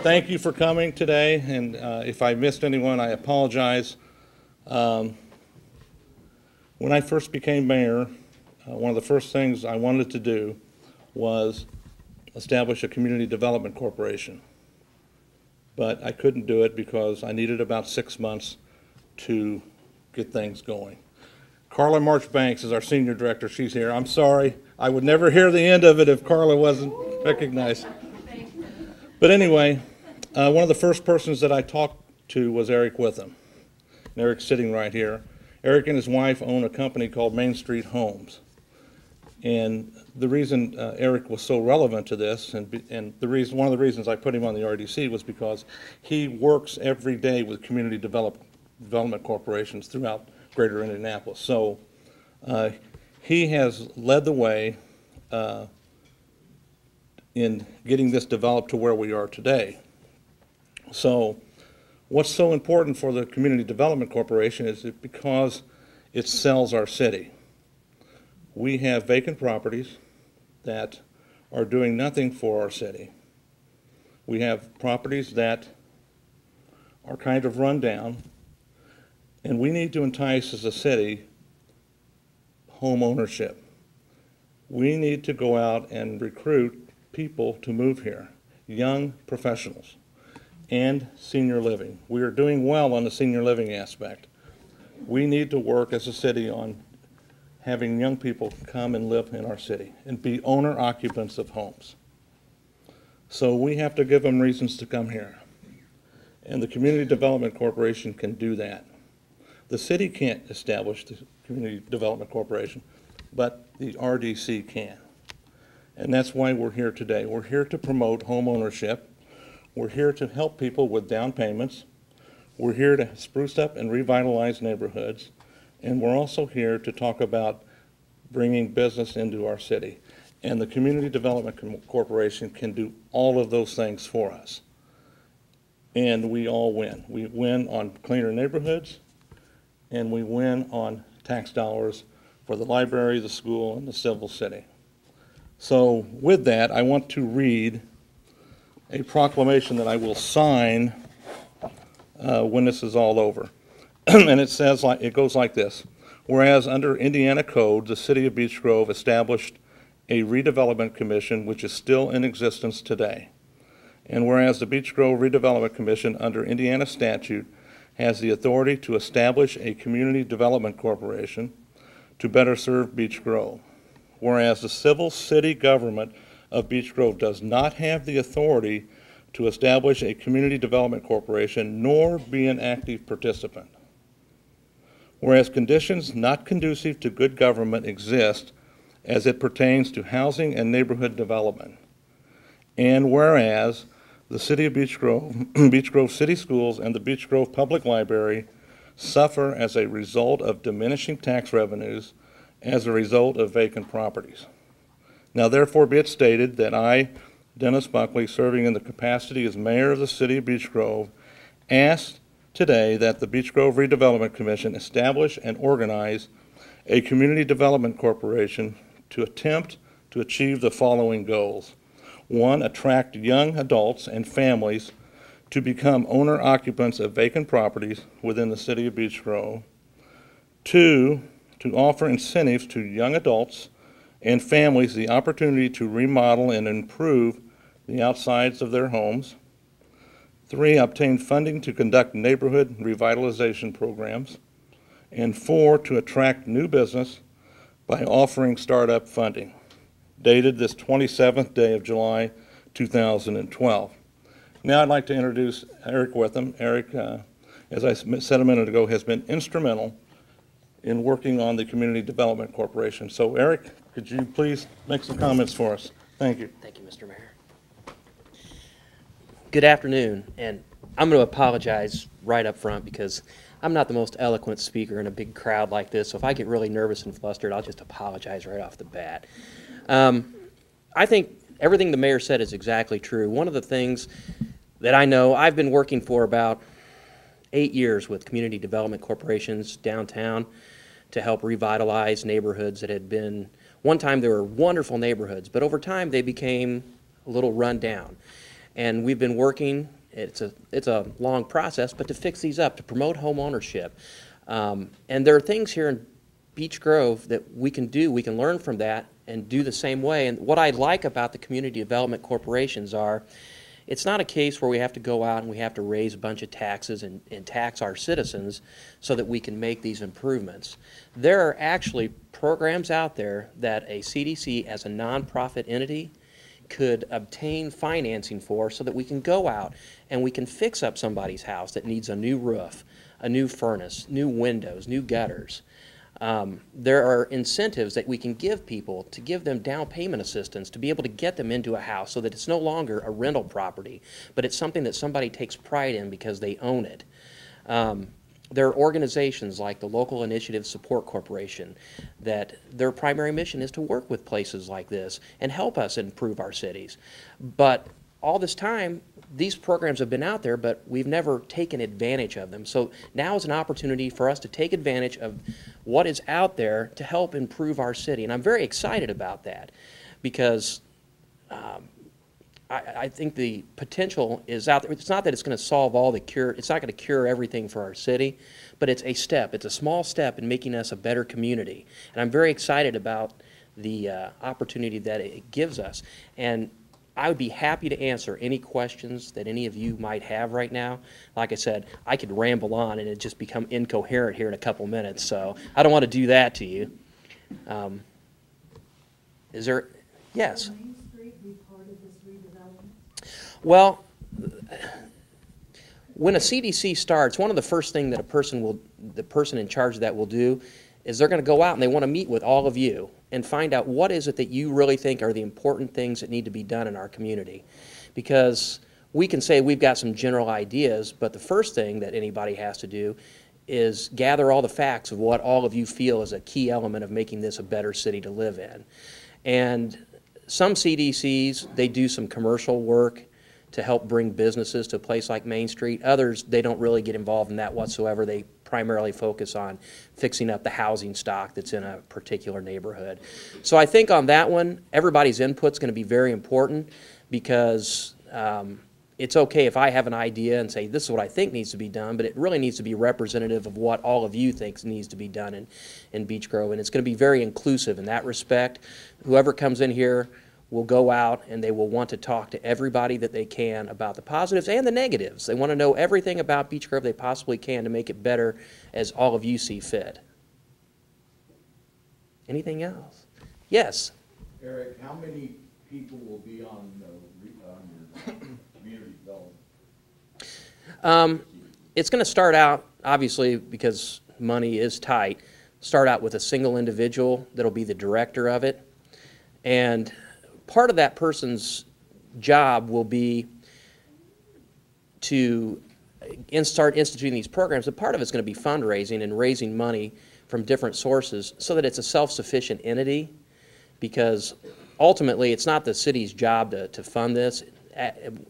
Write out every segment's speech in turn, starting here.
Thank you for coming today, and if I missed anyone, I apologize. When I first became mayor, one of the first things I wanted to do was establish a community development corporation. But I couldn't do it because I needed about 6 months to get things going. Carla Marchbanks is our senior director. She's here. I'm sorry. I would never hear the end of it if Carla wasn't recognized. But anyway, one of the first persons that I talked to was Eric Witham. And Eric's sitting right here. Eric and his wife own a company called Main Street Homes. And the reason Eric was so relevant to this, and one of the reasons I put him on the RDC was because he works every day with community development corporations throughout greater Indianapolis. So he has led the way in getting this developed to where we are today. So what's so important for the Community Development Corporation is that because it sells our city. We have vacant properties that are doing nothing for our city. We have properties that are kind of run down, and we need to entice as a city home ownership. We need to go out and recruit people to move here, young professionals, and senior living. We are doing well on the senior living aspect. We need to work as a city on having young people come and live in our city and be owner occupants of homes. So we have to give them reasons to come here. And the Community Development Corporation can do that. The city can't establish the Community Development Corporation, but the RDC can. And that's why we're here today. We're here to promote home ownership. We're here to help people with down payments. We're here to spruce up and revitalize neighborhoods. And we're also here to talk about bringing business into our city. And the Community Development Corporation can do all of those things for us. And we all win. We win on cleaner neighborhoods, and we win on tax dollars for the library, the school, and the civil city. So with that, I want to read a proclamation that I will sign when this is all over. And it goes like this. Whereas under Indiana Code, the City of Beech Grove established a redevelopment commission which is still in existence today. And whereas the Beech Grove Redevelopment Commission under Indiana statute has the authority to establish a community development corporation to better serve Beech Grove. Whereas the civil city government of Beech Grove does not have the authority to establish a community development corporation nor be an active participant. Whereas conditions not conducive to good government exist as it pertains to housing and neighborhood development. And whereas the City of Beech Grove, Beech Grove City Schools, and the Beech Grove Public Library suffer as a result of diminishing tax revenues as a result of vacant properties. Now therefore be it stated that I, Dennis Buckley, serving in the capacity as mayor of the City of Beech Grove, asked today that the Beech Grove Redevelopment Commission establish and organize a community development corporation to attempt to achieve the following goals. 1, attract young adults and families to become owner-occupants of vacant properties within the City of Beech Grove. 2, to offer incentives to young adults and families the opportunity to remodel and improve the outsides of their homes. 3, obtain funding to conduct neighborhood revitalization programs. And 4, to attract new business by offering startup funding. Dated this 27th day of July, 2012. Now I'd like to introduce Eric Witham. Eric, as I said a minute ago, has been instrumental in working on the Community Development Corporation. So Eric, could you please make some comments for us? Thank you. Thank you, Mr. Mayor. Good afternoon, and I'm going to apologize right up front because I'm not the most eloquent speaker in a big crowd like this, so if I get really nervous and flustered, I'll just apologize right off the bat. I think everything the mayor said is exactly true. One of the things that I know I've been working for about 8 years with community development corporations downtown to help revitalize neighborhoods that had been, one time they were wonderful neighborhoods, but over time they became a little run down. And we've been working, it's a long process, but to fix these up, to promote home ownership. And there are things here in Beech Grove that we can do, we can learn from that and do the same way. And what I like about the community development corporations are, it's not a case where we have to go out and we have to raise a bunch of taxes and tax our citizens so that we can make these improvements. There are actually programs out there that a CDC as a nonprofit entity could obtain financing for so that we can go out and we can fix up somebody's house that needs a new roof, a new furnace, new windows, new gutters. There are incentives that we can give people to give them down payment assistance to be able to get them into a house so that it's no longer a rental property, but it's something that somebody takes pride in because they own it. There are organizations like the Local Initiative Support Corporation that their primary mission is to work with places like this and help us improve our cities. But all this time, these programs have been out there, but we've never taken advantage of them. So now is an opportunity for us to take advantage of what is out there to help improve our city. And I'm very excited about that because I think the potential is out there. It's not that it's going to solve all the cure, it's not going to cure everything for our city, but it's a step. It's a small step in making us a better community. And I'm very excited about the opportunity that it gives us. And I would be happy to answer any questions that any of you might have right now. Like I said, I could ramble on and it just become incoherent here in a couple minutes, so I don't want to do that to you. Is there, yes? Will Main Street be part of this redevelopment? Well, when a CDC starts, one of the first things that the person in charge of that will do is they're going to go out and they want to meet with all of you and find out what is it that you really think are the important things that need to be done in our community. Because we can say we've got some general ideas, but the first thing that anybody has to do is gather all the facts of what all of you feel is a key element of making this a better city to live in. And some CDCs, they do some commercial work to help bring businesses to a place like Main Street. Others, they don't really get involved in that whatsoever. They primarily focus on fixing up the housing stock that's in a particular neighborhood. So I think on that one, everybody's input's going to be very important because it's okay if I have an idea and say this is what I think needs to be done, but it really needs to be representative of what all of you think needs to be done in Beech Grove. And it's going to be very inclusive in that respect. Whoever comes in here will go out and they will want to talk to everybody that they can about the positives and the negatives. They want to know everything about Beech Grove they possibly can to make it better as all of you see fit. Anything else? Yes? Eric, how many people will be on your community development? It's going to start out, obviously, because money is tight, start out with a single individual that'll be the director of it. And part of that person's job will be to start instituting these programs, but part of it's going to be fundraising and raising money from different sources so that it's a self-sufficient entity, because ultimately it's not the city's job to fund this.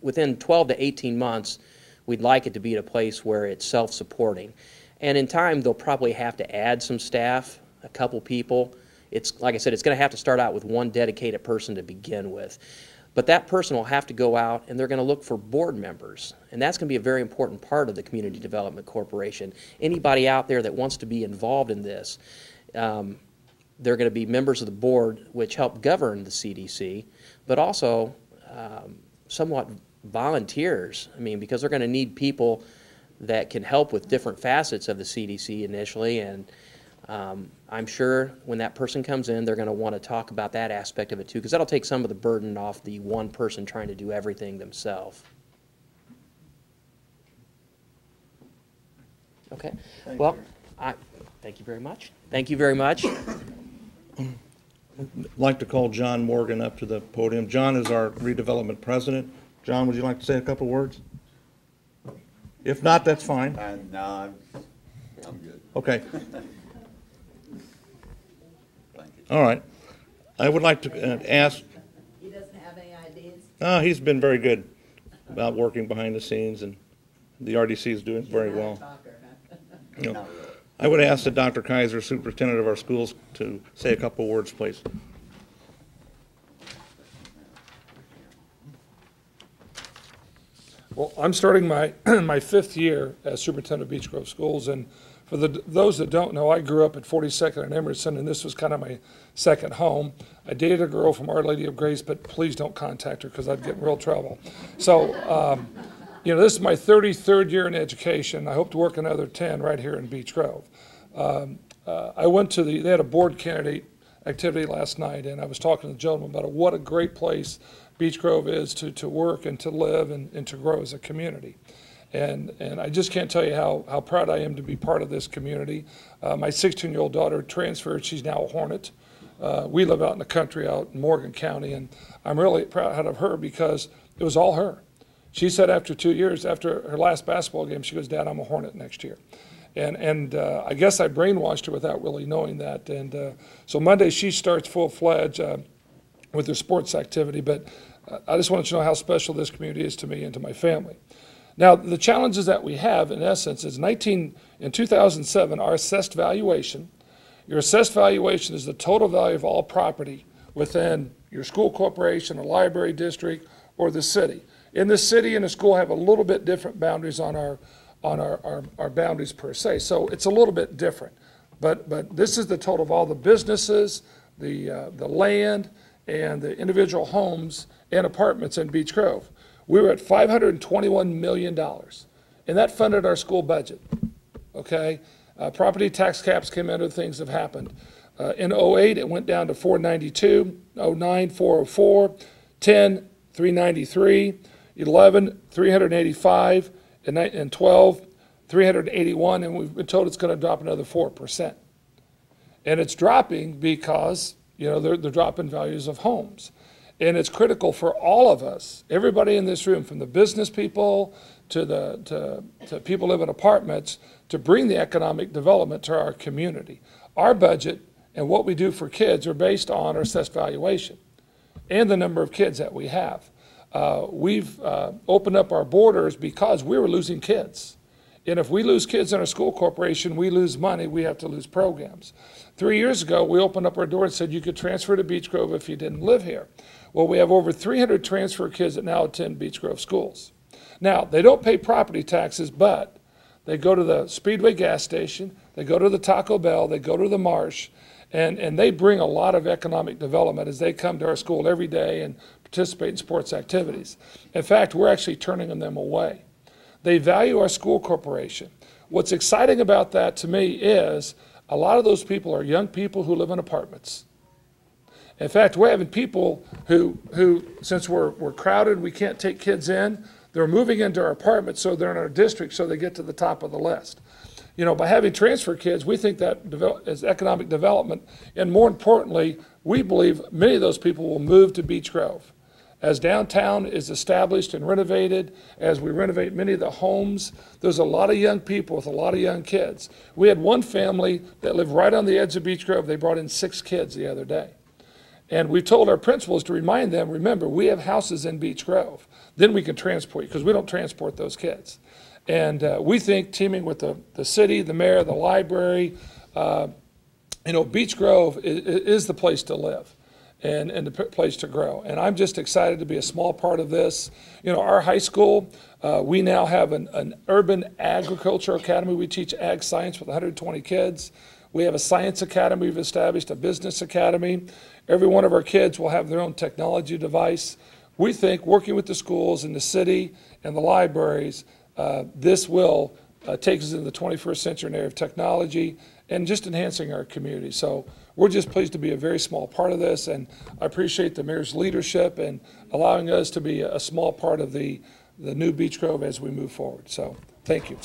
Within 12 to 18 months, we'd like it to be at a place where it's self-supporting. And in time, they'll probably have to add some staff, a couple people. It's, like I said, it's going to have to start out with one dedicated person to begin with. But that person will have to go out and they're going to look for board members. And that's going to be a very important part of the Community Development Corporation. Anybody out there that wants to be involved in this, they're going to be members of the board which help govern the CDC, but also somewhat volunteers. I mean, because they're going to need people that can help with different facets of the CDC initially. And I'm sure when that person comes in, they're going to want to talk about that aspect of it too, because that'll take some of the burden off the one person trying to do everything themselves. Okay. Well, thank you very much. Thank you very much. I'd like to call John Morgan up to the podium. John is our redevelopment president. John, would you like to say a couple words? If not, that's fine. No, I'm good. Okay. Thank you. All right. I would like to ask. He doesn't have any ideas? He's been very good about working behind the scenes and the RDC is doing very You're not a well. doctor, huh? You know, Not really. I would ask the Dr. Kaiser, superintendent of our schools, to say a couple words, please. Well, I'm starting my, my 5th year as superintendent of Beech Grove Schools, and for those that don't know, I grew up at 42nd and Emerson, and this was kind of my second home. I dated a girl from Our Lady of Grace, but please don't contact her because I'd get in real trouble. So, you know, this is my 33rd year in education. I hope to work another 10 right here in Beech Grove. I went to they had a board candidate activity last night, and I was talking to the gentleman about what a great place Beech Grove is to work and to live and to grow as a community. And I just can't tell you how proud I am to be part of this community. My 16-year-old daughter transferred. She's now a Hornet. We live out in the country out in Morgan County, and I'm really proud of her because it was all her. She said after 2 years, after her last basketball game, she goes, "Dad, I'm a Hornet next year." And I guess I brainwashed her without really knowing that. And so Monday she starts full-fledged with her sports activity. But I just wanted to know how special this community is to me and to my family. Now, the challenges that we have, in essence, is in 2007, our assessed valuation. Your assessed valuation is the total value of all property within your school corporation, or library district, or the city. In the city and the school have a little bit different boundaries on our boundaries per se, so it's a little bit different. But this is the total of all the businesses, the land, and the individual homes and apartments in Beech Grove. We were at $521 million, and that funded our school budget, okay? Property tax caps came in, other things have happened. In 08, it went down to 492, 09, 404, 10, 393, 11, 385, and 12, 381, and we've been told it's going to drop another 4%. And it's dropping because, you know, they're dropping values of homes. And it's critical for all of us, everybody in this room, from the business people to people who live in apartments, to bring the economic development to our community. Our budget and what we do for kids are based on our assessed valuation and the number of kids that we have. We've opened up our borders because we were losing kids. And if we lose kids in our school corporation, we lose money, we have to lose programs. 3 years ago, we opened up our door and said you could transfer to Beech Grove if you didn't live here. Well, we have over 300 transfer kids that now attend Beech Grove schools. Now, they don't pay property taxes, but they go to the Speedway gas station, they go to the Taco Bell, they go to the Marsh, and they bring a lot of economic development as they come to our school every day and participate in sports activities. In fact, we're actually turning them away. They value our school corporation. What's exciting about that to me is a lot of those people are young people who live in apartments. In fact, we're having people who since we're crowded, we can't take kids in, they're moving into our apartments so they're in our district so they get to the top of the list. You know, by having transfer kids, we think that is economic development, and more importantly, we believe many of those people will move to Beech Grove. As downtown is established and renovated, as we renovate many of the homes, there's a lot of young people with a lot of young kids. We had one family that lived right on the edge of Beech Grove. They brought in 6 kids the other day. And we told our principals to remind them, remember, we have houses in Beech Grove. Then we can transport you, because we don't transport those kids. And we think teaming with the city, the mayor, the library, you know, Beech Grove is the place to live. And the place to grow. And I'm just excited to be a small part of this. You know, our high school, we now have an urban agriculture academy. We teach ag science with 120 kids. We have a science academy we've established, a business academy. Every one of our kids will have their own technology device. We think working with the schools and the city and the libraries, this will take us into the 21st century in the area of technology and just enhancing our community. So we're just pleased to be a very small part of this, and I appreciate the mayor's leadership and allowing us to be a small part of the new Beech Grove as we move forward. So thank you.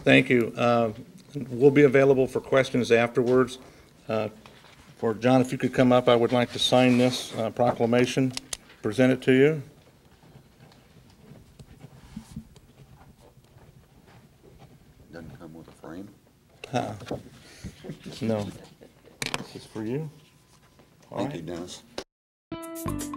Thank you. We'll be available for questions afterwards. For John, if you could come up, I would like to sign this proclamation, present it to you. Doesn't come with a frame. No. This is for you. All Thank right. you, Dennis. you.